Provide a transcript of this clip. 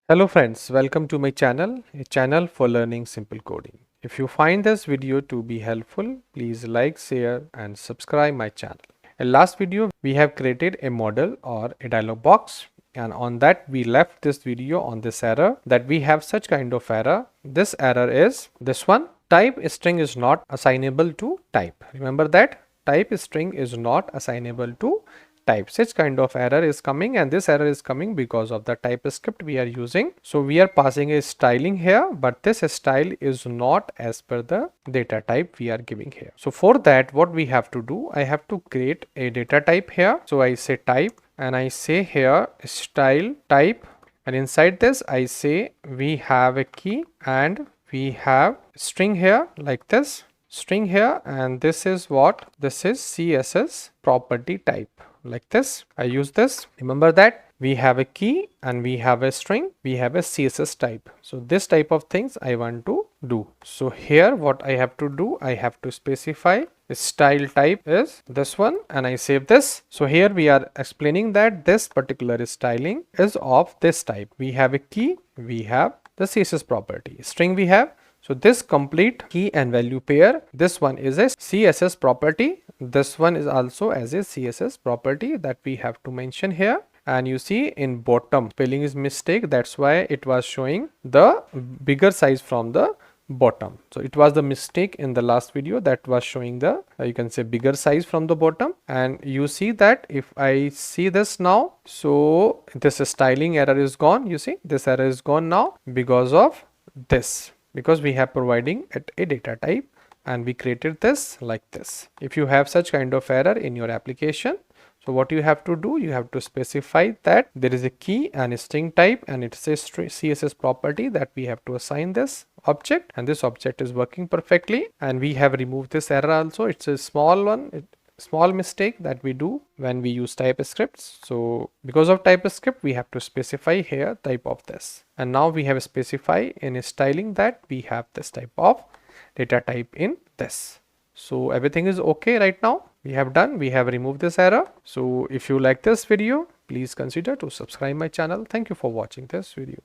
Hello friends, welcome to my channel, a channel for learning simple coding. If you find this video to be helpful, please like, share and subscribe my channel. In last video, we have created a model or a dialog box, and on that we left this video on this error that we have such kind of error. This error is this one: type string is not assignable to type. Remember that type string is not assignable to type. Such kind of error is coming, and this error is coming because of the Typescript we are using. So we are passing a styling here, but this style is not as per the data type we are giving here. So for that, what we have to do, I have to create a data type here. So I say type and I say here style type, and inside this I say we have a key and we have string here like this string here, and this is what this is CSS property type like this. I use this. Remember that we have a key and we have a string, we have a CSS type. So this type of things I want to do. So here what I have to do, I have to specify style type is this one and I save this. So here we are explaining that this particular styling is of this type. We have a key, we have the CSS property, string we have. So this complete key and value pair, this one is a CSS property. This one is also as a CSS property that we have to mention here. And you see in bottom spelling is mistake. That's why it was showing the bigger size from the bottom. So it was the mistake in the last video that was showing the you can say bigger size from the bottom. And you see that if I see this now, so this styling error is gone. You see this error is gone now because of this, because we have providing it a data type and we created this like this. If you have such kind of error in your application, so what you have to do, you have to specify that there is a key and a string type and it's a CSS property that we have to assign this object, and this object is working perfectly, and we have removed this error also. It's a small one, small mistake that we do when we use Typescript. So because of Typescript, we have to specify here type of this, and now we have specified in styling that we have this type of data type in this. So everything is okay right now. We have done, we have removed this error. So if you like this video, please consider to subscribe my channel. Thank you for watching this video.